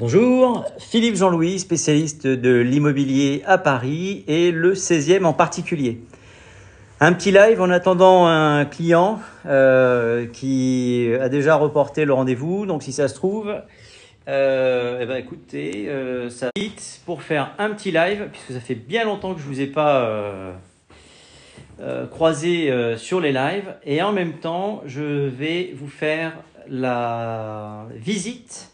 Bonjour, Philippe Jean-Louis, spécialiste de l'immobilier à Paris et le 16e en particulier. Un petit live en attendant un client qui a déjà reporté le rendez-vous. Donc si ça se trouve, écoutez, ça vite pour faire un petit live puisque ça fait bien longtemps que je vous ai pas croisé sur les lives. Et en même temps, je vais vous faire la visite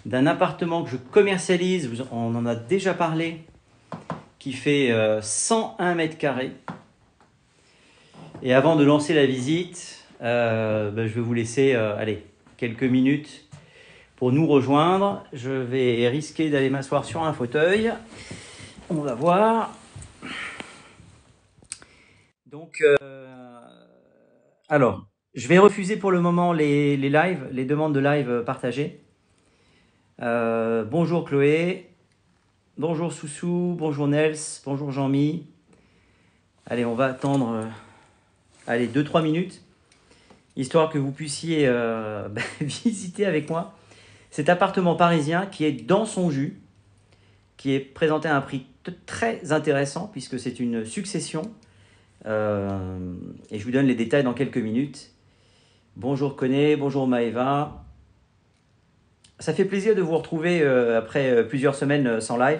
d'un appartement que je commercialise, on en a déjà parlé, qui fait 101 mètres carrés. Et avant de lancer la visite, je vais vous laisser quelques minutes pour nous rejoindre. Je vais risquer d'aller m'asseoir sur un fauteuil. On va voir. Donc, alors, je vais refuser pour le moment les lives, les demandes de live partagées. Bonjour Chloé, bonjour Soussou, bonjour Nels, bonjour Jean-Mi. Allez, on va attendre 2-3 minutes, histoire que vous puissiez visiter avec moi cet appartement parisien qui est dans son jus, qui est présenté à un prix très intéressant puisque c'est une succession. Et je vous donne les détails dans quelques minutes. Bonjour Koné, bonjour Maëva. Ça fait plaisir de vous retrouver après plusieurs semaines sans live.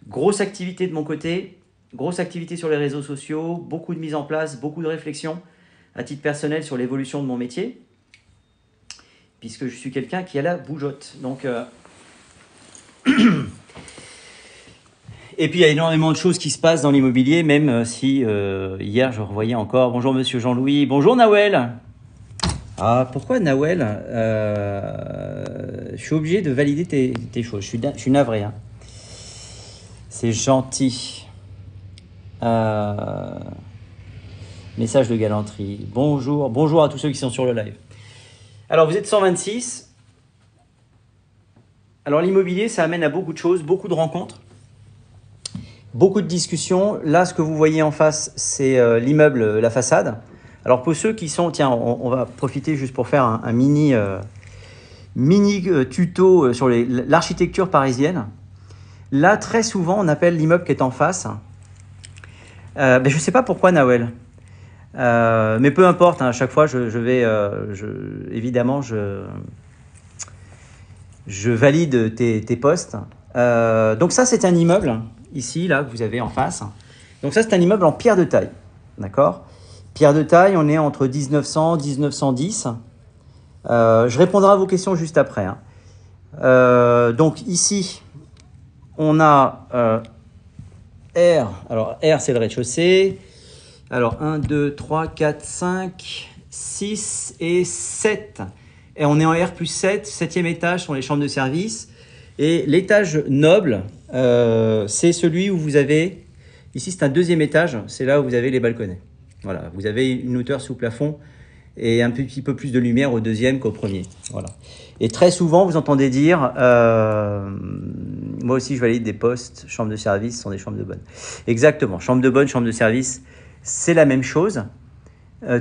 Grosse activité de mon côté, grosse activité sur les réseaux sociaux, beaucoup de mise en place, beaucoup de réflexion à titre personnel sur l'évolution de mon métier, puisque je suis quelqu'un qui a la bougeotte. Donc, et puis il y a énormément de choses qui se passent dans l'immobilier, même si hier je revoyais encore. Bonjour Monsieur Jean-Louis, bonjour Nawel. Ah, pourquoi Nawel je suis obligé de valider tes choses. Je suis navré. Hein. C'est gentil. Message de galanterie. Bonjour à tous ceux qui sont sur le live. Alors, vous êtes 126. Alors, l'immobilier, ça amène à beaucoup de choses, beaucoup de rencontres, beaucoup de discussions. Là, ce que vous voyez en face, c'est l'immeuble, la façade. Alors pour ceux qui sont, tiens, on va profiter juste pour faire un mini tuto sur l'architecture parisienne. Là, très souvent, on appelle l'immeuble qui est en face. Je ne sais pas pourquoi, Nawel. Mais peu importe, hein, à chaque fois, évidemment, je valide tes posts. Donc ça, c'est un immeuble, ici, là, que vous avez en face. Donc ça, c'est un immeuble en pierre de taille, d'accord ? Pierre de taille, on est entre 1900 et 1910. Je répondrai à vos questions juste après. Hein. Donc ici, on a R. Alors R, c'est le rez-de-chaussée. Alors 1, 2, 3, 4, 5, 6 et 7. Et on est en R plus 7. 7e étage sont les chambres de service. Et l'étage noble, c'est celui où vous avez... Ici, c'est un 2e étage. C'est là où vous avez les balconnets. Voilà, vous avez une hauteur sous plafond et un petit peu plus de lumière au 2e qu'au 1er. Voilà. Et très souvent, vous entendez dire, moi aussi je valide des postes, chambres de service sont des chambres de bonne. Exactement, chambre de bonne, chambre de service, c'est la même chose.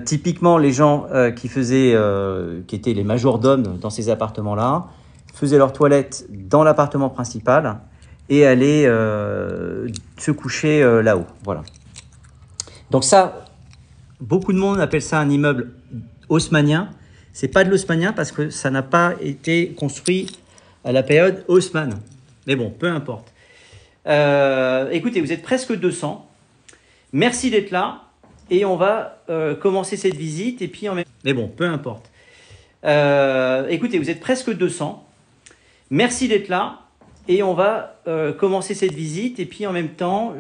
Typiquement, les gens qui étaient les majordomes dans ces appartements-là, faisaient leurs toilettes dans l'appartement principal et allaient se coucher là-haut. Voilà. Donc ça... Beaucoup de monde appelle ça un immeuble haussmannien. C'est pas de l'haussmannien parce que ça n'a pas été construit à la période Haussmann. Mais bon, peu importe. Écoutez, vous êtes presque 200. Merci d'être là. Et on va commencer cette visite. Et puis Mais bon, peu importe. Écoutez, vous êtes presque 200. Merci d'être là. Et on va commencer cette visite. Et puis en même temps,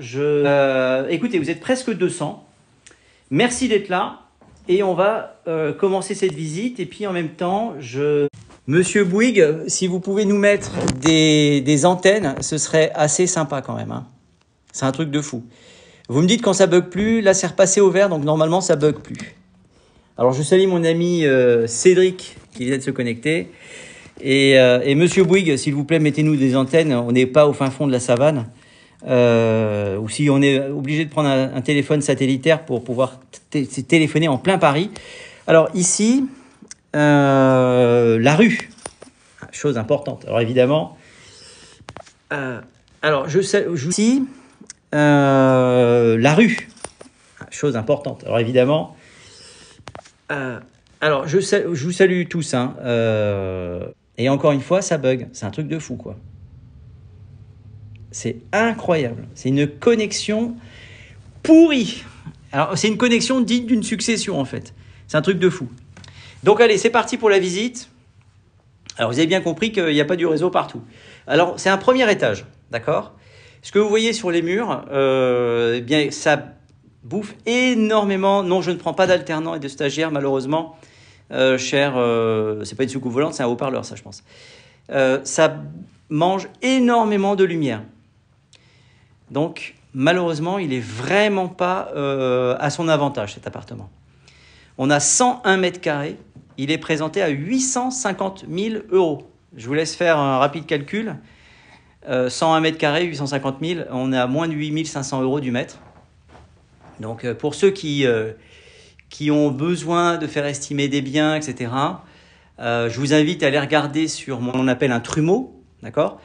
écoutez, vous êtes presque 200. Merci d'être là et on va commencer cette visite et puis en même temps, Monsieur Bouygues, si vous pouvez nous mettre des antennes, ce serait assez sympa quand même. Hein. C'est un truc de fou. Vous me dites quand ça bug plus, là c'est repassé au vert donc normalement ça bug plus. Alors je salue mon ami Cédric qui vient de se connecter et Monsieur Bouygues, s'il vous plaît, mettez-nous des antennes, on n'est pas au fin fond de la savane. Ou si on est obligé de prendre un téléphone satellitaire pour pouvoir téléphoner en plein Paris. Alors ici, la rue. chose importante. Alors évidemment, alors je sais aussi la rue, chose importante. Alors évidemment, alors je vous salue tous, hein, et encore une fois, ça bug. C'est un truc de fou, quoi. C'est incroyable. C'est une connexion pourrie. Alors, c'est une connexion digne d'une succession, en fait. C'est un truc de fou. Donc, allez, c'est parti pour la visite. Alors, vous avez bien compris qu'il n'y a pas du réseau partout. Alors, c'est un premier étage, d'accord? Ce que vous voyez sur les murs, eh bien, ça bouffe énormément. Non, je ne prends pas d'alternant et de stagiaire, malheureusement. C'est pas une soucoupe volante, c'est un haut-parleur, ça, je pense. Ça mange énormément de lumière. Donc, malheureusement, il n'est vraiment pas à son avantage, cet appartement. On a 101 mètres carrés. Il est présenté à 850 000 €. Je vous laisse faire un rapide calcul. 101 mètres carrés, 850 000, on est à moins de 8 500 € du mètre. Donc, pour ceux qui ont besoin de faire estimer des biens, etc., je vous invite à aller regarder sur on appelle un trumeau, d'accord ?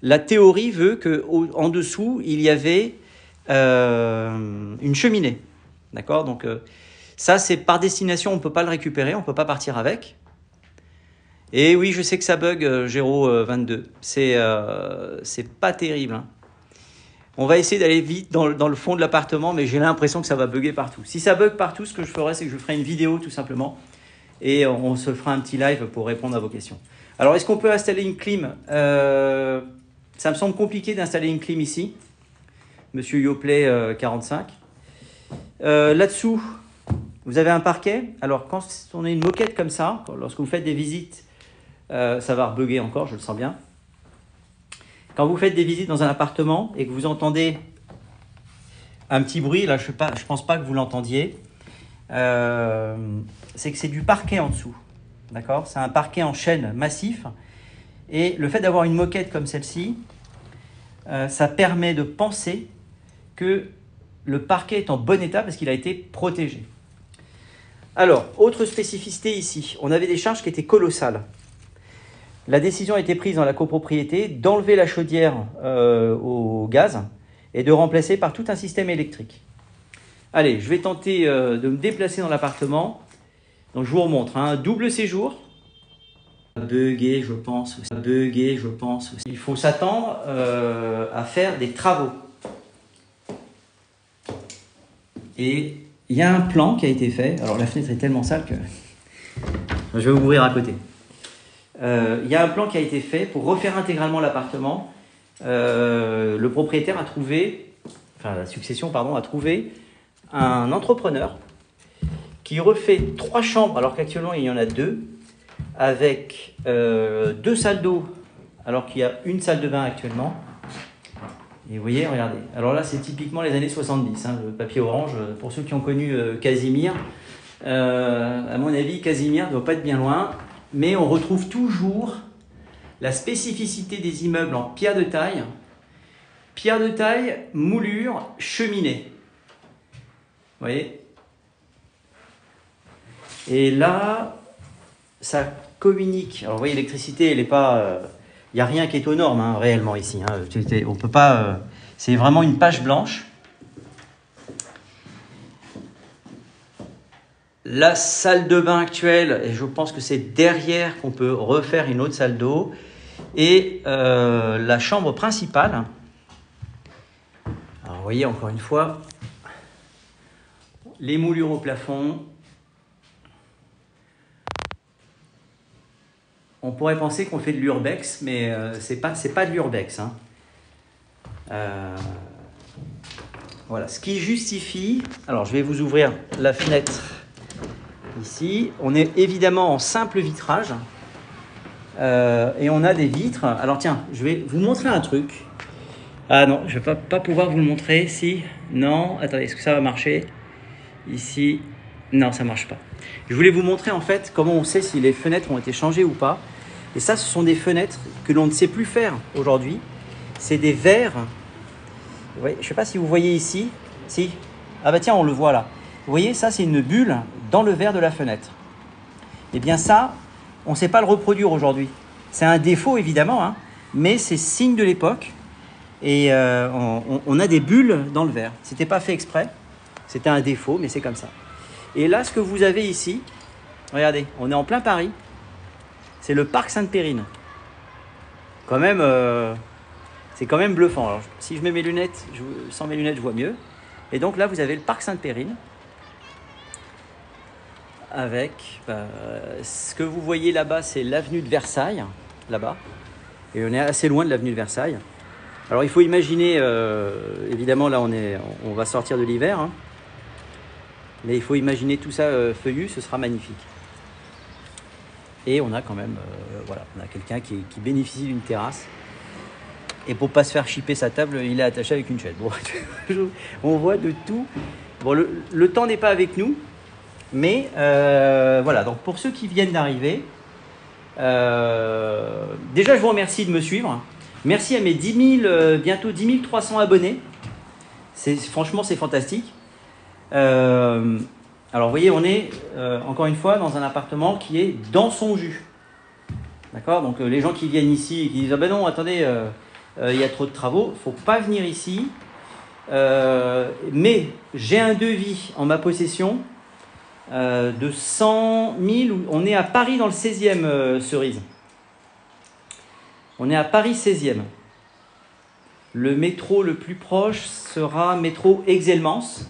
La théorie veut qu'en dessous, il y avait une cheminée. D'accord ? Donc, ça, c'est par destination, on ne peut pas le récupérer, on ne peut pas partir avec. Et oui, je sais que ça bug, Géraud 22. C'est pas terrible, hein. On va essayer d'aller vite dans le fond de l'appartement, mais j'ai l'impression que ça va bugger partout. Si ça bug partout, ce que je ferai, c'est que je ferai une vidéo, tout simplement. Et on se fera un petit live pour répondre à vos questions. Alors, est-ce qu'on peut installer une clim ? Ça me semble compliqué d'installer une clim ici. Monsieur Yoplait 45. Là-dessous, vous avez un parquet. Alors, quand on a une moquette comme ça, lorsque vous faites des visites, ça va rebugger encore, je le sens bien. Quand vous faites des visites dans un appartement et que vous entendez un petit bruit, là, je ne pense pas que vous l'entendiez, c'est que c'est du parquet en dessous. D'accord ? C'est un parquet en chêne massif. Et le fait d'avoir une moquette comme celle-ci, ça permet de penser que le parquet est en bon état parce qu'il a été protégé. Alors, autre spécificité ici, on avait des charges qui étaient colossales. La décision a été prise dans la copropriété d'enlever la chaudière au gaz et de remplacer par tout un système électrique. Allez, je vais tenter de me déplacer dans l'appartement. Donc, je vous remontre, hein, double séjour. Bugué, je pense aussi. Il faut s'attendre à faire des travaux. Et il y a un plan qui a été fait. Alors la fenêtre est tellement sale que je vais ouvrir à côté. Il y a un plan qui a été fait pour refaire intégralement l'appartement. Le propriétaire a trouvé, enfin la succession, pardon, a trouvé un entrepreneur qui refait 3 chambres, alors qu'actuellement il y en a 2. Avec 2 salles d'eau, alors qu'il y a une salle de bain actuellement. Et vous voyez, regardez. Alors là, c'est typiquement les années 70, hein, le papier orange. Pour ceux qui ont connu Casimir, à mon avis, Casimir ne doit pas être bien loin. Mais on retrouve toujours la spécificité des immeubles en pierre de taille. Pierre de taille, moulure, cheminée. Vous voyez ? Et là, ça communique. Alors, vous voyez, l'électricité, elle n'est pas... Il n'y a rien qui est aux normes, hein, réellement, ici. Hein. On peut pas... c'est vraiment une page blanche. La salle de bain actuelle, et je pense que c'est derrière qu'on peut refaire une autre salle d'eau. Et la chambre principale. Alors, vous voyez, encore une fois, les moulures au plafond. On pourrait penser qu'on fait de l'urbex, mais c'est pas de l'urbex, hein. Voilà, ce qui justifie... Alors, je vais vous ouvrir la fenêtre ici. On est évidemment en simple vitrage. Et on a des vitres. Alors, tiens, je vais vous montrer un truc. Ah non, je ne vais pas pouvoir vous le montrer. Si, non, attendez, est-ce que ça va marcher? Ici, non, ça ne marche pas. Je voulais vous montrer en fait comment on sait si les fenêtres ont été changées ou pas. Et ça, ce sont des fenêtres que l'on ne sait plus faire aujourd'hui. C'est des verres. Ouais, je ne sais pas si vous voyez ici. Si. Ah bah tiens, on le voit là. Vous voyez, ça, c'est une bulle dans le verre de la fenêtre. Eh bien ça, on ne sait pas le reproduire aujourd'hui. C'est un défaut, évidemment, hein, mais c'est signe de l'époque. Et on a des bulles dans le verre. C'était pas fait exprès. C'était un défaut, mais c'est comme ça. Et là, ce que vous avez ici, regardez, on est en plein Paris. C'est le parc Sainte-Périne. Quand même, c'est quand même bluffant. Alors, si je mets mes lunettes, sans mes lunettes, je vois mieux. Et donc là, vous avez le parc Sainte-Périne. Avec, ce que vous voyez là-bas, c'est l'avenue de Versailles, là-bas. Et on est assez loin de l'avenue de Versailles. Alors, il faut imaginer, évidemment, là, on va sortir de l'hiver. Hein, mais il faut imaginer tout ça feuillu, ce sera magnifique. Et on a quand même, voilà, on a quelqu'un qui bénéficie d'une terrasse. Et pour ne pas se faire chipper sa table, il est attaché avec une chaîne. Bon, on voit de tout. Bon, le temps n'est pas avec nous. Mais voilà, donc pour ceux qui viennent d'arriver, déjà je vous remercie de me suivre. Merci à mes 10 000, bientôt 10 300 abonnés. Franchement, c'est fantastique. Alors vous voyez, on est encore une fois dans un appartement qui est dans son jus. D'accord? Donc les gens qui viennent ici et qui disent « Ah ben non, attendez, il y a trop de travaux », il ne faut pas venir ici. Mais j'ai un devis en ma possession de 100 000, on est à Paris dans le 16e, Cerise. On est à Paris 16e. Le métro le plus proche sera métro Aix-Elmance.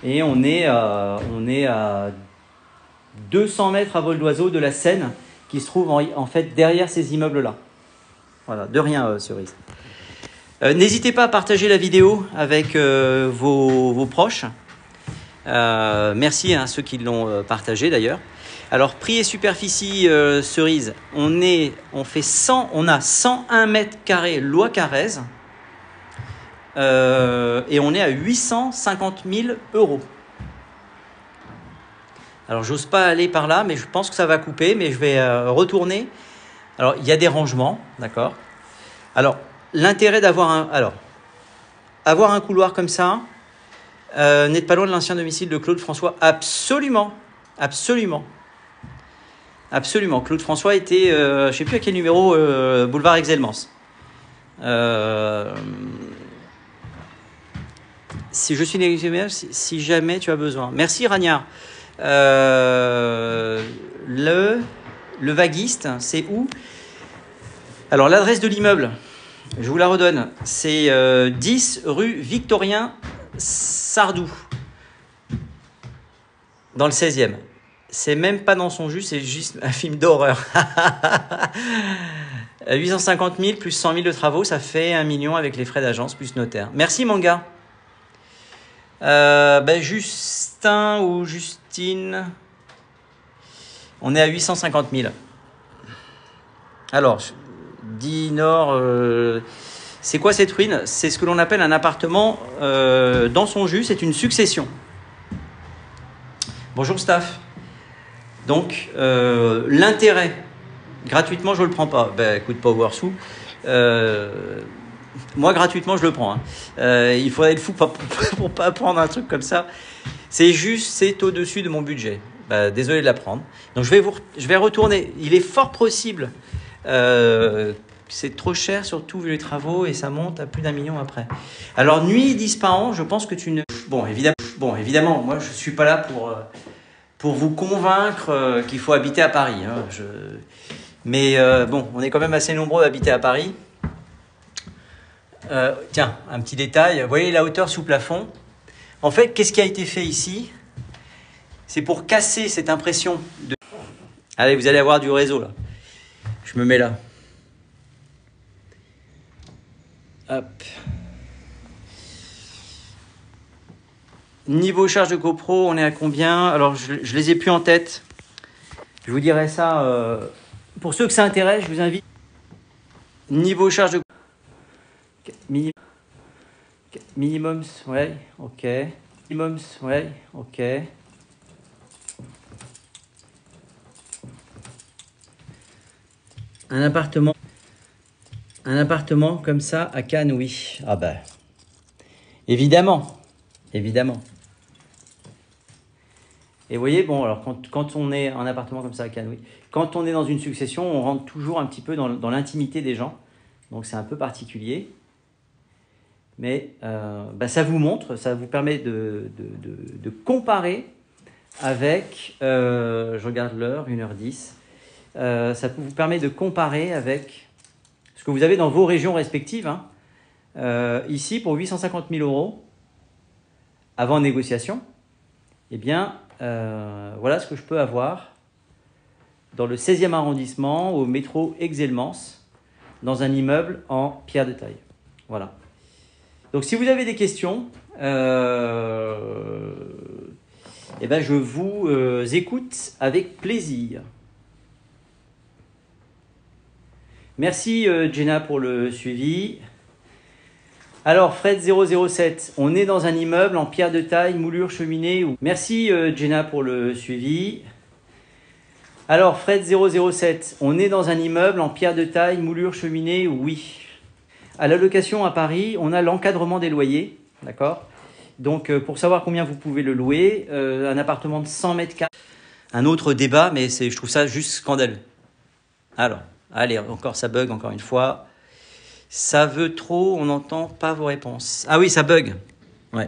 Et on est à 200 mètres à vol d'oiseau de la Seine, qui se trouve en fait derrière ces immeubles-là. Voilà, de rien, Cerise. N'hésitez pas à partager la vidéo avec vos proches. Merci à ceux qui l'ont partagé d'ailleurs. Alors prix et superficie Cerise, on a 101 mètres carrés loi Carrez et on est à 850 000 €. Alors j'ose pas aller par là, mais je pense que ça va couper, mais je vais retourner. Alors il y a des rangements, d'accord. Alors l'intérêt d'avoir avoir un couloir comme ça. N'êtes pas loin de l'ancien domicile de Claude François? Absolument, absolument, absolument. Claude François était, je ne sais plus à quel numéro, boulevard Aix-Elmance. Si je suis négociable, si jamais tu as besoin. Merci Ragnard. Le vaguiste, c'est où? Alors l'adresse de l'immeuble, je vous la redonne. C'est 10 rue Victorien Sardou, dans le 16e. C'est même pas dans son jus, c'est juste un film d'horreur. 850 000 plus 100 000 de travaux, ça fait 1 million avec les frais d'agence plus notaire. Merci Manga. Justin ou Justine, on est à 850 000. Alors, dit Nord, c'est quoi cette ruine? C'est ce que l'on appelle un appartement dans son jus, c'est une succession. Bonjour staff. Donc, l'intérêt, gratuitement, je ne le prends pas. Ben, écoute, Powersou, moi, gratuitement, je le prends. Hein. Il faudrait être fou pour ne pas prendre un truc comme ça. C'est juste, c'est au-dessus de mon budget. Ben, désolé de la prendre. Donc, je vais retourner. Il est fort possible. C'est trop cher, surtout vu les travaux, et ça monte à plus d'1 million après. Alors, nuit 10 par an, je pense que tu ne... Bon, évidemment, moi, je ne suis pas là pour vous convaincre qu'il faut habiter à Paris. Hein. Mais bon, on est quand même assez nombreux à habiter à Paris. Tiens, un petit détail. Vous voyez la hauteur sous plafond? En fait, qu'est-ce qui a été fait ici? C'est pour casser cette impression de... Allez, vous allez avoir du réseau, là. Je me mets là. Hop. Niveau charge de GoPro, on est à combien? Alors, je les ai plus en tête. Je vous dirai ça. Pour ceux que ça intéresse, je vous invite. Niveau charge de minimum, ouais, ok. Minimum, ouais, ok. Un appartement comme ça à Cannes, oui. Ah ben, évidemment, évidemment. Et vous voyez, bon, alors quand on est un appartement comme ça à Cannes, oui, quand on est dans une succession, on rentre toujours un petit peu dans l'intimité des gens. Donc c'est un peu particulier. Mais ça vous montre, ça vous permet de comparer avec, je regarde l'heure, 1h10, ça vous permet de comparer avec ce que vous avez dans vos régions respectives. Hein. Ici, pour 850 000 euros, avant négociation, eh bien, voilà ce que je peux avoir dans le 16e arrondissement, au métro Aix-Elmans, dans un immeuble en pierre de taille. Voilà. Donc, si vous avez des questions, je vous écoute avec plaisir. Merci Jenna pour le suivi. Alors Fred007, on est dans un immeuble en pierre de taille, moulure, cheminée. Merci Jenna pour le suivi. Alors Fred007, on est dans un immeuble en pierre de taille, moulure, cheminée, oui. À la location à Paris, on a l'encadrement des loyers, d'accord? Donc pour savoir combien vous pouvez le louer, un appartement de 100 mètres carrés. Un autre débat, mais je trouve ça juste scandaleux. Alors, allez, encore ça bug encore une fois. Ça veut trop, on n'entend pas vos réponses. Ah oui, ça bug. Ouais.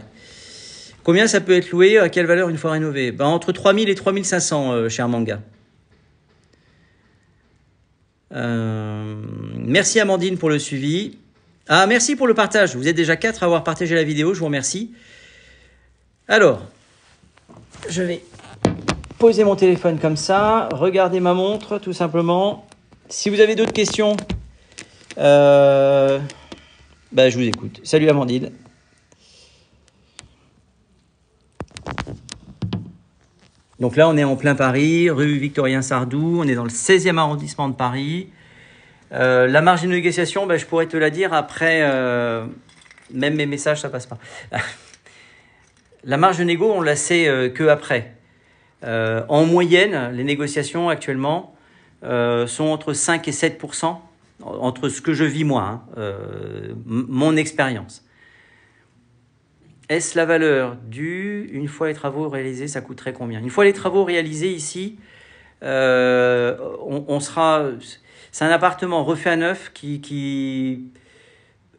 Combien ça peut être loué? À quelle valeur une fois rénové? Entre 3000 et 3500, cher Manga. Merci Amandine pour le suivi. Ah, merci pour le partage. Vous êtes déjà 4 à avoir partagé la vidéo. Je vous remercie. Alors, je vais poser mon téléphone comme ça. Regardez ma montre, tout simplement. Si vous avez d'autres questions, je vous écoute. Salut Amandine. Donc là, on est en plein Paris, rue Victorien-Sardou. On est dans le 16e arrondissement de Paris. La marge de négociation, je pourrais te la dire après. Même mes messages, ça passe pas. La marge de négo, on la sait que après. En moyenne, les négociations actuellement sont entre 5 et 7%, entre ce que je vis moi, mon expérience. Est-ce la valeur due une fois les travaux réalisés, ça coûterait combien? Une fois les travaux réalisés ici, on sera... C'est un appartement refait à neuf qui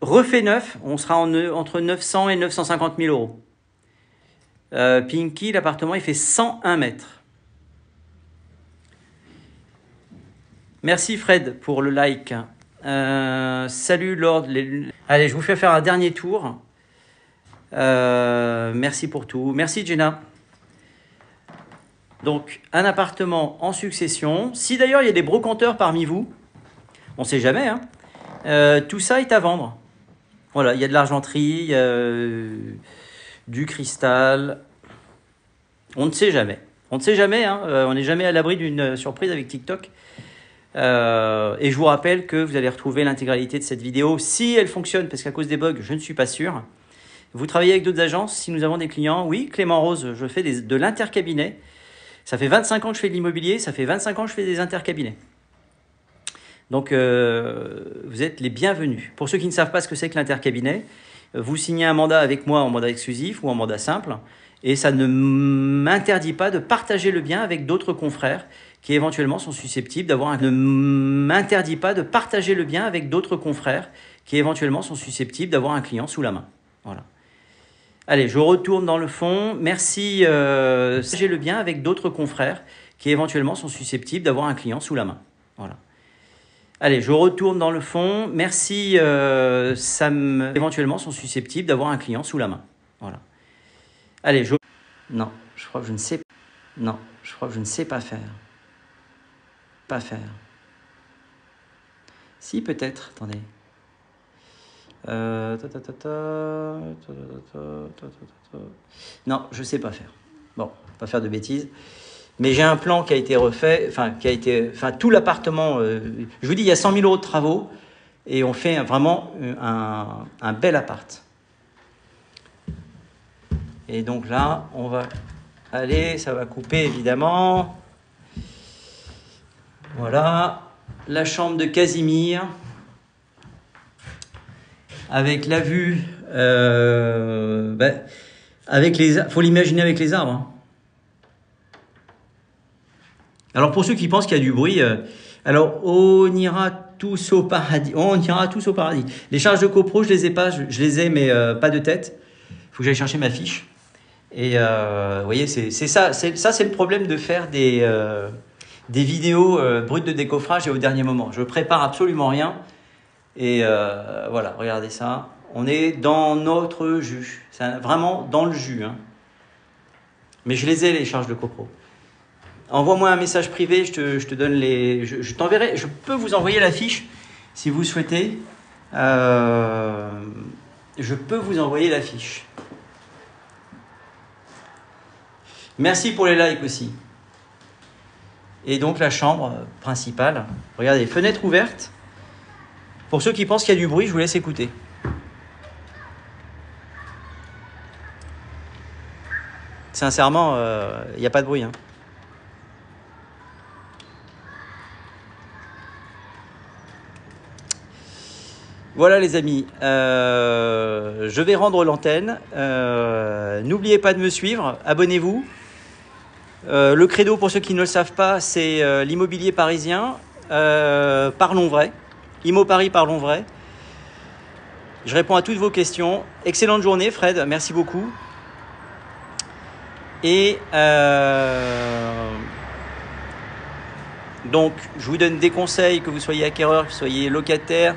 refait neuf, on sera entre 900 et 950 000 euros. Pinky, l'appartement, il fait 101 mètres. Merci Fred pour le like. Salut Lord. Allez, je vous fais faire un dernier tour. Merci pour tout. Merci Jenna. Donc, un appartement en succession. Si d'ailleurs il y a des brocanteurs parmi vous, on ne sait jamais, hein, tout ça est à vendre. Voilà, il y a de l'argenterie, du cristal. On ne sait jamais. On ne sait jamais, hein, on n'est jamais à l'abri d'une surprise avec TikTok. Et je vous rappelle que vous allez retrouver l'intégralité de cette vidéo si elle fonctionne, parce qu'à cause des bugs, je ne suis pas sûr. Vous travaillez avec d'autres agences? Si nous avons des clients, oui, Clément Rose, je fais de l'intercabinet. Ça fait 25 ans que je fais de l'immobilier, ça fait 25 ans que je fais des intercabinets. Donc, vous êtes les bienvenus. Pour ceux qui ne savent pas ce que c'est que l'intercabinet, vous signez un mandat avec moi en mandat exclusif ou en mandat simple, et ça ne m'interdit pas de partager le bien avec d'autres confrères qui éventuellement sont susceptibles d'avoir un... client sous la main. Voilà. Allez, je retourne dans le fond. Merci. J'ai le bien avec d'autres confrères qui éventuellement sont susceptibles d'avoir un client sous la main. Voilà. Allez, je retourne dans le fond. Merci. Éventuellement sont susceptibles d'avoir un client sous la main. Voilà. Allez, non, je crois que je ne sais. Non, je crois que je ne sais pas faire. Si, peut-être. Attendez. Non, je sais pas faire. Bon, pas faire de bêtises. Mais j'ai un plan qui a été refait, tout l'appartement. Je vous dis, il y a 100 000 euros de travaux et on fait vraiment un bel appart. Et donc là, on va aller, ça va couper évidemment. Voilà, la chambre de Casimir. Avec la vue, avec les, faut l'imaginer avec les arbres. Hein. Alors pour ceux qui pensent qu'il y a du bruit, alors on ira tous au paradis. On ira tous au paradis. Les charges de copro, je les ai pas, je les ai, mais pas de tête. Il faut que j'aille chercher ma fiche. Et vous voyez, c'est ça, c'est le problème de faire des vidéos brutes de décoffrage et au dernier moment. Je prépare absolument rien. Et voilà, regardez ça. On est dans notre jus. C'est vraiment dans le jus. Hein. Mais je les ai, les charges de copro. Envoie-moi un message privé, je te donne les... Je t'enverrai, je peux vous envoyer la fiche si vous souhaitez. Je peux vous envoyer la fiche. Merci pour les likes aussi. Et donc la chambre principale. Regardez, fenêtre ouverte. Pour ceux qui pensent qu'il y a du bruit, je vous laisse écouter. Sincèrement, il n'y a pas de bruit. Hein. Voilà les amis, je vais rendre l'antenne. N'oubliez pas de me suivre, abonnez-vous. Le credo, pour ceux qui ne le savent pas, c'est l'immobilier parisien. Parlons vrai. Immo Paris, parlons vrai. Je réponds à toutes vos questions. Excellente journée Fred, merci beaucoup. Et donc, je vous donne des conseils, que vous soyez acquéreur, que vous soyez locataire.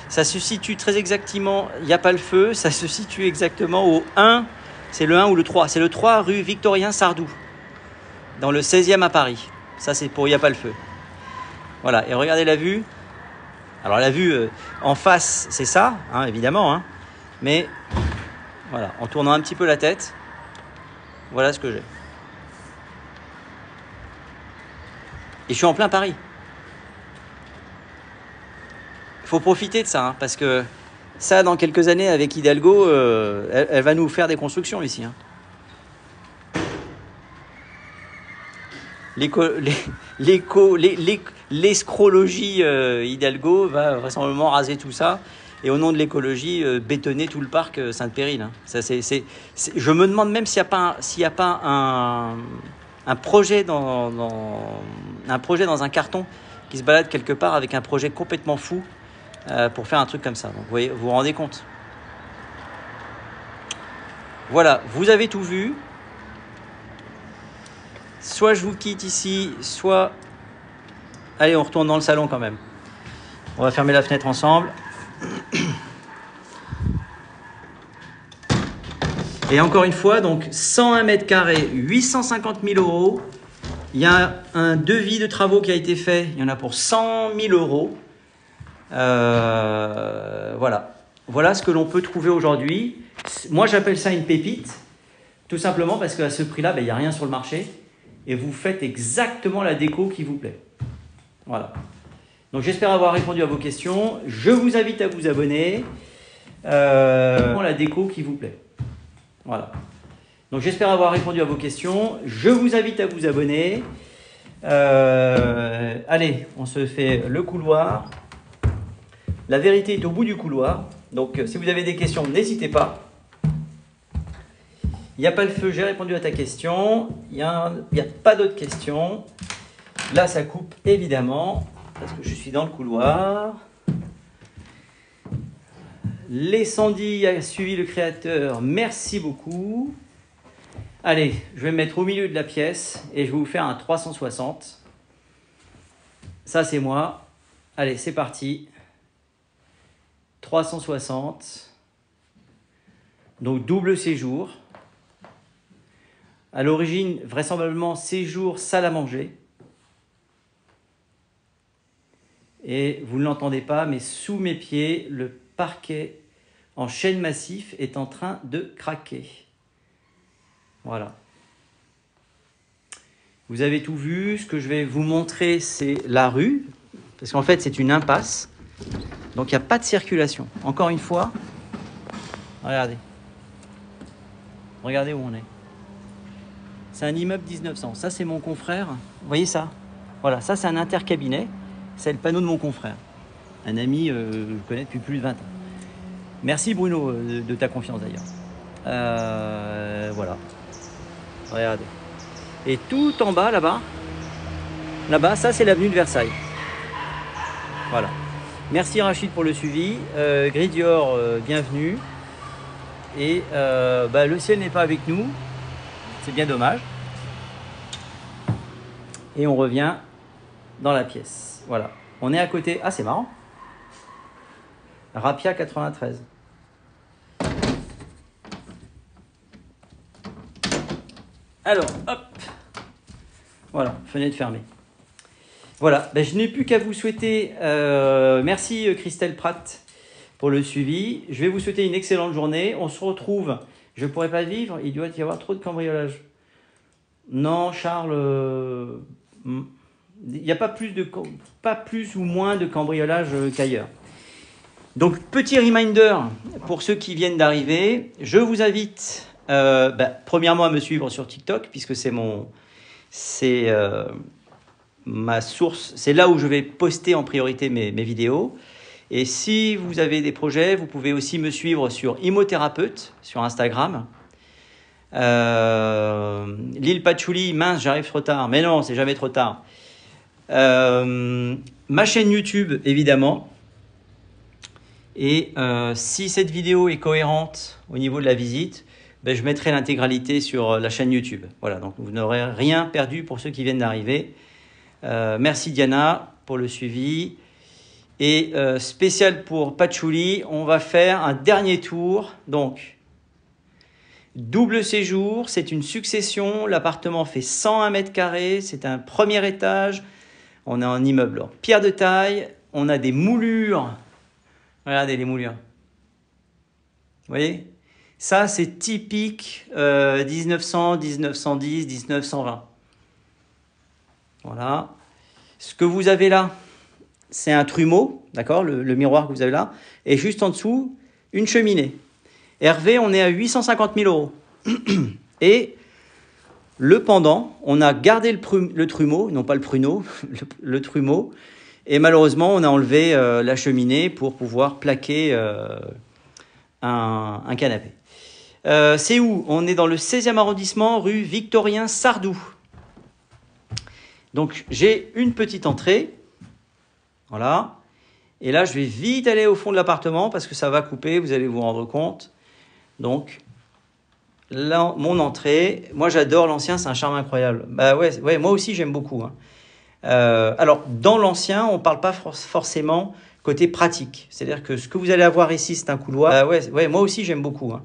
Ça se situe très exactement, il n'y a pas le feu, ça se situe exactement au 1, c'est le 1 ou le 3, c'est le 3 rue Victorien-Sardou, dans le 16e à Paris. Ça, c'est pour il n'y a pas le feu. Voilà, et regardez la vue. Alors la vue en face, c'est ça, hein, évidemment, hein, mais voilà, en tournant un petit peu la tête, voilà ce que j'ai. Et je suis en plein Paris. Il faut profiter de ça, hein, parce que ça, dans quelques années, avec Hidalgo, elle va nous faire des constructions ici. Hein. L'escrologie Hidalgo va vraisemblablement raser tout ça et au nom de l'écologie bétonner tout le parc Sainte-Pérille. Hein. Ça, je me demande même s'il n'y a pas un projet dans un carton qui se balade quelque part avec un projet complètement fou pour faire un truc comme ça. Donc vous vous rendez compte. Voilà, vous avez tout vu. Soit je vous quitte ici, soit... Allez, on retourne dans le salon quand même. On va fermer la fenêtre ensemble. Et encore une fois, donc 101 mètres carrés, 850 000 euros. Il y a un devis de travaux qui a été fait. Il y en a pour 100 000 euros. Voilà. Voilà ce que l'on peut trouver aujourd'hui. Moi, j'appelle ça une pépite. Tout simplement parce qu'à ce prix-là, il n'y a rien sur le marché. Et vous faites exactement la déco qui vous plaît. Voilà. Donc j'espère avoir répondu à vos questions. Je vous invite à vous abonner. La déco qui vous plaît. Voilà. Donc j'espère avoir répondu à vos questions. Je vous invite à vous abonner. Allez, on se fait le couloir. La vérité est au bout du couloir. Donc si vous avez des questions, n'hésitez pas. Il n'y a pas le feu, j'ai répondu à ta question. Il n'y a pas d'autres questions. Là, ça coupe évidemment, parce que je suis dans le couloir. Les Sandy a suivi le créateur, merci beaucoup. Allez, je vais me mettre au milieu de la pièce et je vais vous faire un 360. Ça, c'est moi. Allez, c'est parti. 360. Donc, double séjour. À l'origine, vraisemblablement, séjour, salle à manger. Et vous ne l'entendez pas, mais sous mes pieds, le parquet en chêne massif est en train de craquer. Voilà. Vous avez tout vu. Ce que je vais vous montrer, c'est la rue. Parce qu'en fait, c'est une impasse. Donc, il n'y a pas de circulation. Encore une fois, regardez. Regardez où on est. C'est un immeuble 1900. Ça, c'est mon confrère. Vous voyez ça? Voilà, ça, c'est un intercabinet. C'est le panneau de mon confrère. Un ami que je connais depuis plus de 20 ans. Merci Bruno de ta confiance d'ailleurs. Voilà. Regardez. Et tout en bas, là-bas, Là-bas, ça c'est l'avenue de Versailles. Voilà. Merci Rachid pour le suivi. Gridior, bienvenue. Et le ciel n'est pas avec nous. C'est bien dommage. Et on revient dans la pièce. Voilà. On est à côté. Ah, c'est marrant. Rapia 93. Alors, hop. Voilà, fenêtre fermée. Voilà, je n'ai plus qu'à vous souhaiter, merci Christelle Pratt pour le suivi. Je vais vous souhaiter une excellente journée. On se retrouve, je ne pourrai pas vivre, il doit y avoir trop de cambriolage. Non, Charles, il n'y a pas plus ou moins de cambriolage qu'ailleurs. Donc, petit reminder pour ceux qui viennent d'arriver. Je vous invite, premièrement, à me suivre sur TikTok, puisque c'est ma source, c'est là où je vais poster en priorité mes vidéos. Et si vous avez des projets, vous pouvez aussi me suivre sur Imothérapeute, sur Instagram. Lille Patchouli, mince, j'arrive trop tard. Mais non, c'est jamais trop tard. Ma chaîne YouTube, évidemment. Et si cette vidéo est cohérente au niveau de la visite, je mettrai l'intégralité sur la chaîne YouTube. Voilà, donc vous n'aurez rien perdu pour ceux qui viennent d'arriver. Merci Diana pour le suivi. Et spécial pour Patchouli, on va faire un dernier tour. Donc, double séjour, c'est une succession. L'appartement fait 101 mètres carrés. C'est un premier étage. On a un immeuble en pierre de taille. On a des moulures. Regardez les moulures. Vous voyez ? Ça, c'est typique 1900, 1910, 1920. Voilà. Ce que vous avez là, c'est un trumeau, d'accord, le miroir que vous avez là. Et juste en dessous, une cheminée. Hervé, on est à 850 000 euros. Et le pendant, on a gardé le trumeau, non pas le pruneau, le trumeau. Et malheureusement, on a enlevé la cheminée pour pouvoir plaquer un canapé. C'est où? On est dans le 16e arrondissement, rue Victorien-Sardou. Donc, j'ai une petite entrée. Voilà. Et là, je vais vite aller au fond de l'appartement parce que ça va couper, vous allez vous rendre compte. Donc, là, mon entrée. Moi, j'adore l'ancien, c'est un charme incroyable. Ouais, moi aussi, j'aime beaucoup. Hein. Alors, dans l'ancien, on ne parle pas forcément côté pratique. C'est-à-dire que ce que vous allez avoir ici, c'est un couloir. Ouais, moi aussi, j'aime beaucoup. Hein.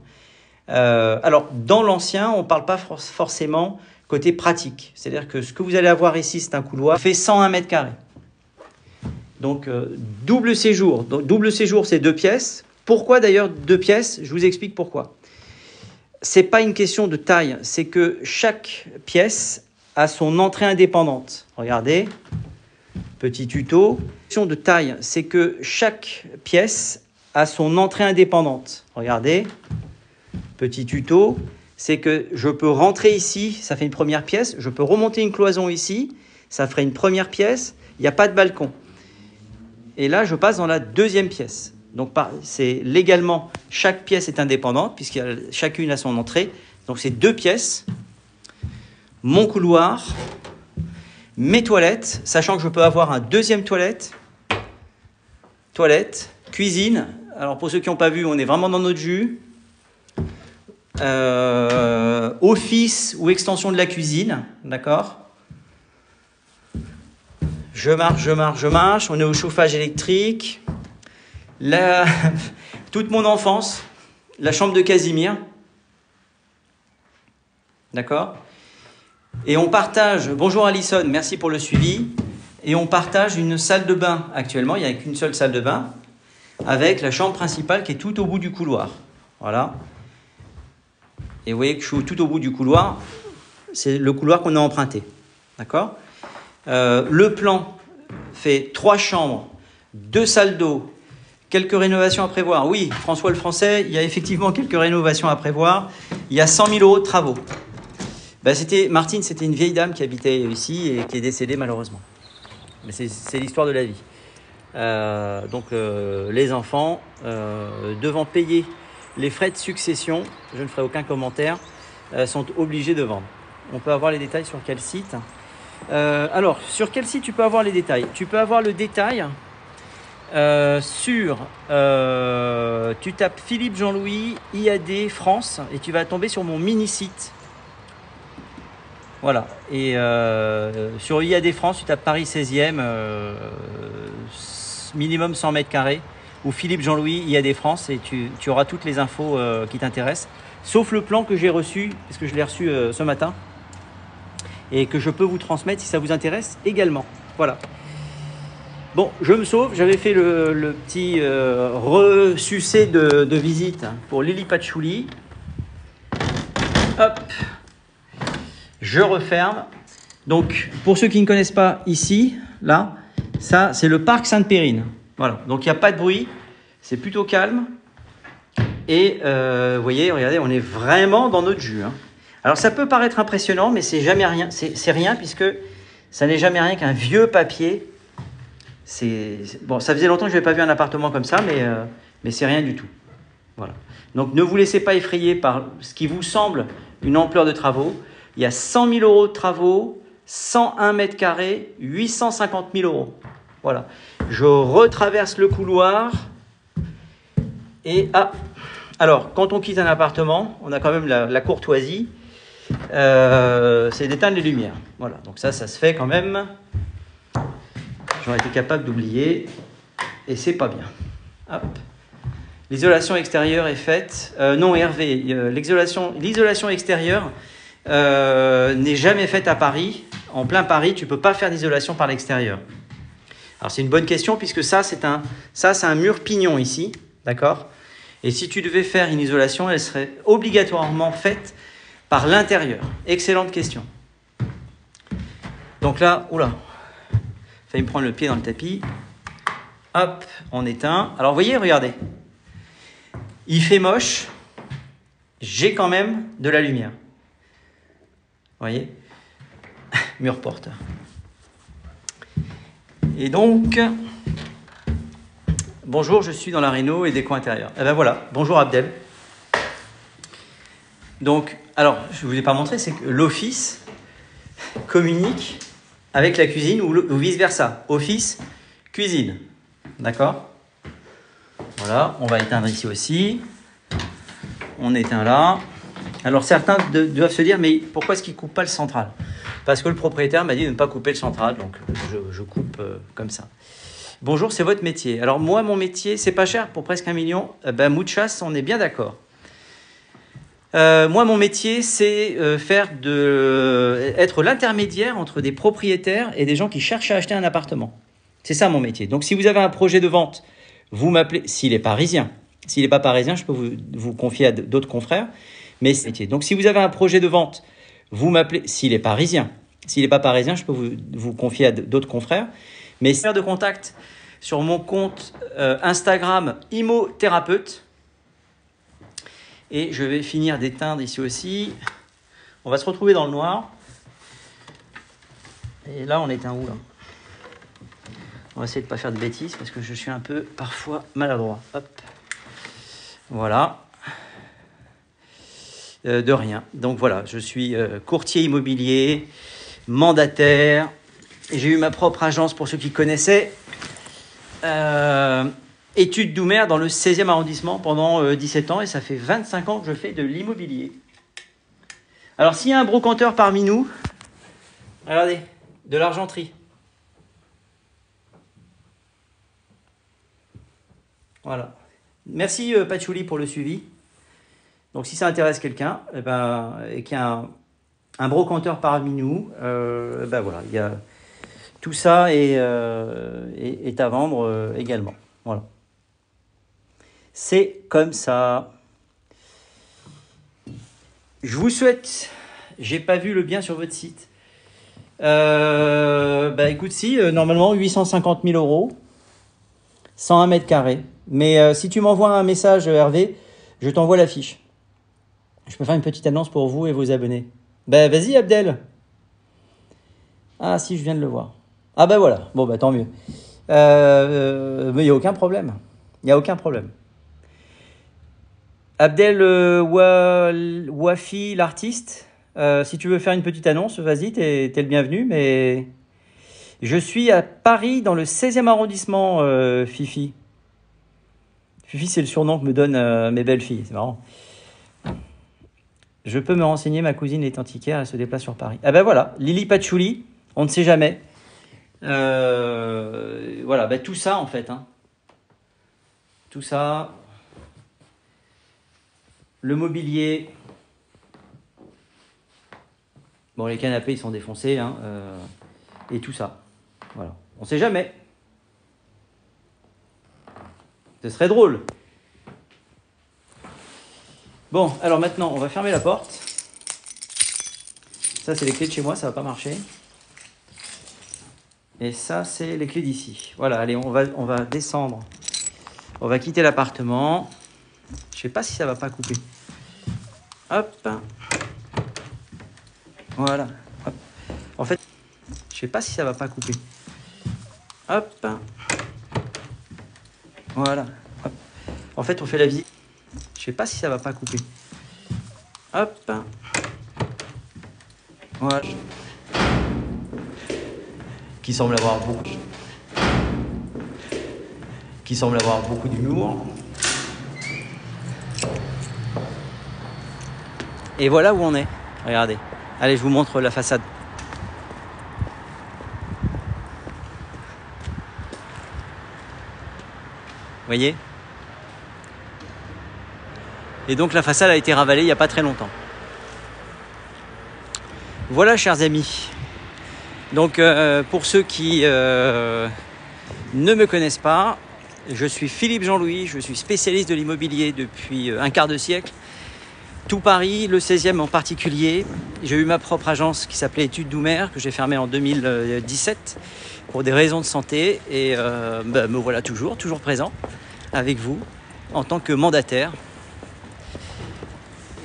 Alors, dans l'ancien, on ne parle pas forcément côté pratique. C'est-à-dire que ce que vous allez avoir ici, c'est un couloir. Fait 101 mètres carrés. Donc, double séjour. Donc, double séjour, c'est 2 pièces. Pourquoi d'ailleurs 2 pièces? Je vous explique pourquoi. Ce n'est pas une question de taille. C'est que chaque pièce a son entrée indépendante. Regardez. Petit tuto. Question de taille. C'est que chaque pièce a son entrée indépendante. Regardez. Petit tuto. C'est que je peux rentrer ici, ça fait une première pièce. Je peux remonter une cloison ici, ça ferait une première pièce. Il n'y a pas de balcon. Et là, je passe dans la 2e pièce. Donc, c'est légalement, chaque pièce est indépendante puisqu'il y a chacune a son entrée. Donc, c'est 2 pièces. Mon couloir, mes toilettes, sachant que je peux avoir un 2e toilette, cuisine. Alors, pour ceux qui n'ont pas vu, on est vraiment dans notre jus. Office ou extension de la cuisine, d'accord. Je marche. On est au chauffage électrique. Toute mon enfance, la chambre de Casimir, d'accord. Et on partage. Bonjour Alison, merci pour le suivi. Et on partage une salle de bain actuellement. Il n'y a qu'une seule salle de bain avec la chambre principale qui est tout au bout du couloir. Voilà. Et vous voyez que je suis tout au bout du couloir. C'est le couloir qu'on a emprunté. D'accord ? Le plan fait 3 chambres, 2 salles d'eau, quelques rénovations à prévoir. Oui, François le Français, il y a effectivement quelques rénovations à prévoir. Il y a 100 000 euros de travaux. Martine, c'était une vieille dame qui habitait ici et qui est décédée malheureusement. Mais c'est l'histoire de la vie. Donc les enfants devant payer les frais de succession, je ne ferai aucun commentaire, sont obligés de vendre. On peut avoir les détails sur quel site? Alors, sur quel site tu peux avoir les détails? Tu peux avoir le détail tu tapes Philippe Jean-Louis IAD France et tu vas tomber sur mon mini-site. Voilà. Et sur IAD France, tu tapes Paris 16e, minimum 100 mètres carrés, ou Philippe Jean-Louis IAD France, et tu auras toutes les infos qui t'intéressent, sauf le plan que j'ai reçu, parce que je l'ai reçu ce matin, et que je peux vous transmettre si ça vous intéresse également. Voilà. Bon, je me sauve, j'avais fait le petit ressucé de visite pour Lily Patchouli. Hop, je referme. Donc, pour ceux qui ne connaissent pas ici, là, ça c'est le parc Sainte-Périne. Voilà, donc il n'y a pas de bruit, c'est plutôt calme. Et vous voyez, regardez, on est vraiment dans notre jus. Hein. Alors ça peut paraître impressionnant, mais c'est jamais rien. C'est rien puisque ça n'est jamais rien qu'un vieux papier. Bon, ça faisait longtemps que je n'avais pas vu un appartement comme ça, mais c'est rien du tout. Voilà. Donc ne vous laissez pas effrayer par ce qui vous semble une ampleur de travaux. Il y a 100 000 euros de travaux, 101 mètres carrés, 850 000 euros. Voilà. Je retraverse le couloir et alors quand on quitte un appartement, on a quand même la courtoisie. C'est d'éteindre les lumières. Voilà, donc ça se fait quand même. J'aurais été capable d'oublier et c'est pas bien. Hop. L'isolation extérieure est faite. Non, Hervé, l'isolation extérieure n'est jamais faite à Paris. En plein Paris, tu peux pas faire d'isolation par l'extérieur. Alors c'est une bonne question puisque ça c'est un mur pignon ici, d'accord. Et si tu devais faire une isolation, elle serait obligatoirement faite par l'intérieur. Excellente question. Donc là, oula, failli me prendre le pied dans le tapis. Hop, on éteint. Alors vous voyez, regardez. Il fait moche. J'ai quand même de la lumière. Vous voyez? Mur porteur. Et donc, bonjour, je suis dans la réno et déco intérieure. Et ben voilà, bonjour Abdel. Donc, alors, je ne vous ai pas montré, c'est que l'office communique avec la cuisine ou vice-versa. Office, cuisine. D'accord? Voilà, on va éteindre ici aussi. On éteint là. Alors, certains doivent se dire, mais pourquoi est-ce qu'il ne coupe pas le central? Parce que le propriétaire m'a dit de ne pas couper le central, donc je coupe comme ça. Bonjour, c'est votre métier. Alors, moi, mon métier, c'est pas cher pour presque 1 million. Muchas, on est bien d'accord. Moi, mon métier, c'est être l'intermédiaire entre des propriétaires et des gens qui cherchent à acheter un appartement. C'est ça mon métier. Donc, si vous avez un projet de vente, vous m'appelez, s'il est parisien. S'il n'est pas parisien, je peux vous confier à d'autres confrères. Mais c'est métier. Donc, si vous avez un projet de vente, vous m'appelez, s'il est parisien. S'il n'est pas parisien, je peux vous confier à d'autres confrères. Mais faire de contact sur mon compte Instagram Imothérapeute. Et je vais finir d'éteindre ici aussi. On va se retrouver dans le noir. Et là, on éteint où là? On va essayer de ne pas faire de bêtises parce que je suis un peu parfois maladroit. Hop. Voilà. De rien. Donc voilà, je suis courtier immobilier, mandataire. J'ai eu ma propre agence pour ceux qui connaissaient. Études Doumer dans le 16e arrondissement pendant 17 ans et ça fait 25 ans que je fais de l'immobilier. Alors s'il y a un brocanteur parmi nous, regardez, de l'argenterie. Voilà. Merci Patchouli pour le suivi. Donc si ça intéresse quelqu'un et qu'il y a un brocanteur parmi nous, voilà, il y a tout ça est à vendre également. Voilà. C'est comme ça. Je vous souhaite, j'ai pas vu le bien sur votre site. Écoute, si, normalement 850 000 euros, 101 mètres carrés. Mais si tu m'envoies un message, Hervé, je t'envoie la fiche. Je peux faire une petite annonce pour vous et vos abonnés. Vas-y, Abdel. Ah, si, je viens de le voir. Ah, voilà. Bon, tant mieux. Mais il n'y a aucun problème. Il n'y a aucun problème. Abdel Wafi, l'artiste, Si tu veux faire une petite annonce, vas-y, t'es le bienvenu. Mais je suis à Paris, dans le 16e arrondissement, Fifi. Fifi, c'est le surnom que me donnent mes belles filles. C'est marrant. Je peux me renseigner, ma cousine est antiquaire, elle se déplace sur Paris. Ah ben voilà, Lily Patchouli, on ne sait jamais. Voilà, ben tout ça en fait. Hein. Tout ça. Le mobilier. Bon, les canapés, ils sont défoncés. Hein, et tout ça. Voilà. On ne sait jamais. Ce serait drôle. Bon, alors maintenant, on va fermer la porte. Ça, c'est les clés de chez moi, ça va pas marcher. Et ça, c'est les clés d'ici. Voilà, allez, on va descendre. On va quitter l'appartement. Je sais pas si ça va pas couper. Hop. Voilà. Hop. En fait, je sais pas si ça va pas couper. Hop. Voilà. Hop. En fait, on fait la visite. Je sais pas si ça va pas couper. Hop. Voilà. Qui semble avoir beaucoup d'humour. Et voilà où on est. Regardez. Allez, je vous montre la façade. Vous voyez ? Et donc la façade a été ravalée il n'y a pas très longtemps. Voilà, chers amis. Donc pour ceux qui ne me connaissent pas, je suis Philippe Jean-Louis, je suis spécialiste de l'immobilier depuis un quart de siècle. Tout Paris, le 16e en particulier. J'ai eu ma propre agence qui s'appelait Études Doumer, que j'ai fermée en 2017 pour des raisons de santé. Et me voilà toujours présent avec vous en tant que mandataire.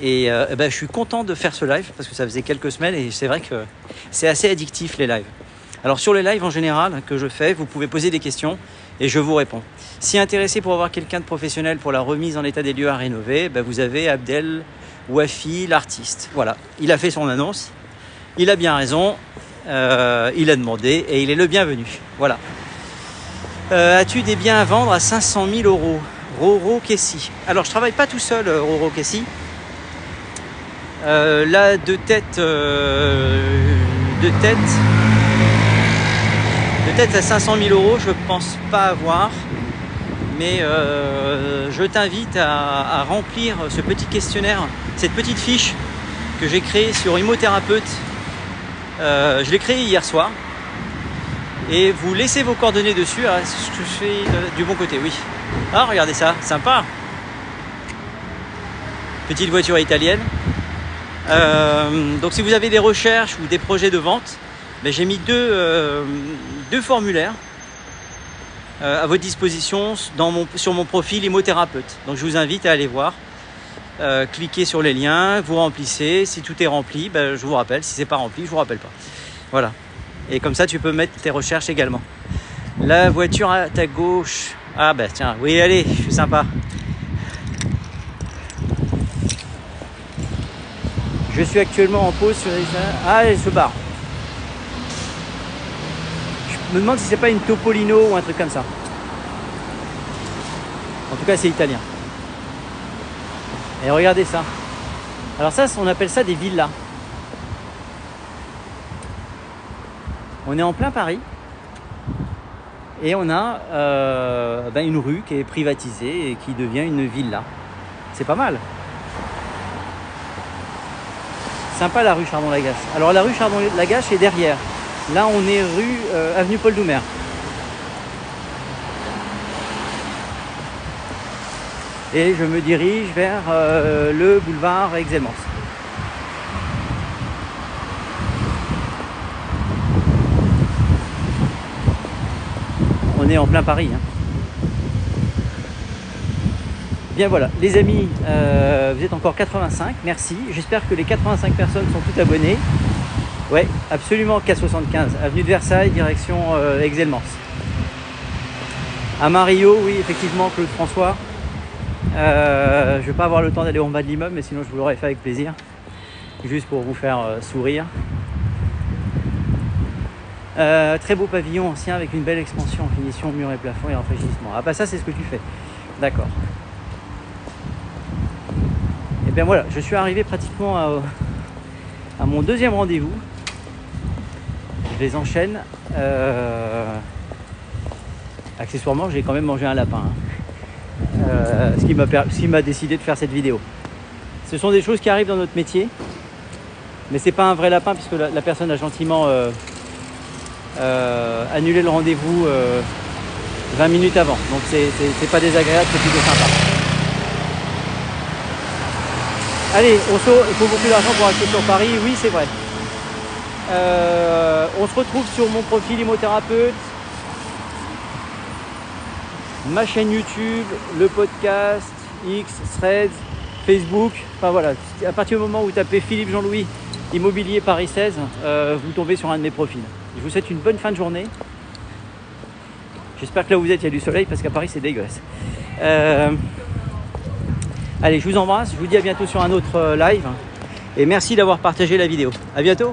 Et je suis content de faire ce live parce que ça faisait quelques semaines et c'est vrai que c'est assez addictif les lives. Alors sur les lives en général que je fais, vous pouvez poser des questions et je vous réponds. Si intéressé pour avoir quelqu'un de professionnel pour la remise en état des lieux à rénover, vous avez Abdel Wafi, l'artiste. Voilà, il a fait son annonce, il a bien raison, il a demandé et il est le bienvenu. Voilà. As-tu des biens à vendre à 500 000 €? Roro Kessi. Alors je travaille pas tout seul, Roro Kessi. Là, de tête à 500 000 €, je pense pas avoir. Mais je t'invite à remplir ce petit questionnaire, cette petite fiche que j'ai créée sur Immothérapeute. Je l'ai créée hier soir. Et vous laissez vos coordonnées dessus. Ah, je fais du bon côté, oui. Ah, regardez ça, sympa. Petite voiture italienne. Donc si vous avez des recherches ou des projets de vente, j'ai mis deux formulaires à votre disposition sur mon profil Immothérapeute. Donc je vous invite à aller voir, cliquez sur les liens, vous remplissez. Si tout est rempli, je vous rappelle. Si c'est pas rempli, je vous rappelle pas. Voilà. Et comme ça, tu peux mettre tes recherches également. La voiture à ta gauche. Ah tiens, oui, allez, je suis sympa. Je suis actuellement en pause sur les... Ah, elle se barre. Je me demande si c'est pas une Topolino ou un truc comme ça. En tout cas, c'est italien. Et regardez ça. Alors ça, on appelle ça des villas. On est en plein Paris. Et on a une rue qui est privatisée et qui devient une villa. C'est pas mal. Sympa la rue Chardon-Lagache. Alors la rue Chardon-Lagache est derrière. Là on est rue avenue Paul Doumer. Et je me dirige vers le boulevard Aix-Elmans. On est en plein Paris. Hein. Bien voilà, les amis, vous êtes encore 85, merci. J'espère que les 85 personnes sont toutes abonnées. Ouais, absolument, K75, avenue de Versailles, direction Aix-Elmans. À Mario, oui, effectivement, Claude François. Je ne vais pas avoir le temps d'aller en bas de l'immeuble, mais sinon je vous l'aurais fait avec plaisir. juste pour vous faire sourire. Très beau pavillon ancien avec une belle expansion en finition, mur et plafond et rafraîchissement. Ah bah ça c'est ce que tu fais. D'accord. Et bien voilà, je suis arrivé pratiquement à mon deuxième rendez-vous. Je les enchaîne. Accessoirement, j'ai quand même mangé un lapin. Ce qui m'a décidé de faire cette vidéo. Ce sont des choses qui arrivent dans notre métier. Mais c'est pas un vrai lapin puisque la personne a gentiment annulé le rendez-vous 20 minutes avant. Donc c'est pas désagréable, c'est plutôt sympa. Allez, il faut beaucoup d'argent pour acheter sur Paris. Oui, c'est vrai. On se retrouve sur mon profil Imothérapeute, ma chaîne YouTube, le podcast, X, Threads, Facebook. Enfin voilà, à partir du moment où vous tapez Philippe Jean-Louis Immobilier Paris 16, vous tombez sur un de mes profils. Je vous souhaite une bonne fin de journée. J'espère que là où vous êtes, il y a du soleil parce qu'à Paris c'est dégueulasse. Allez, je vous embrasse. Je vous dis à bientôt sur un autre live. Et merci d'avoir partagé la vidéo. À bientôt.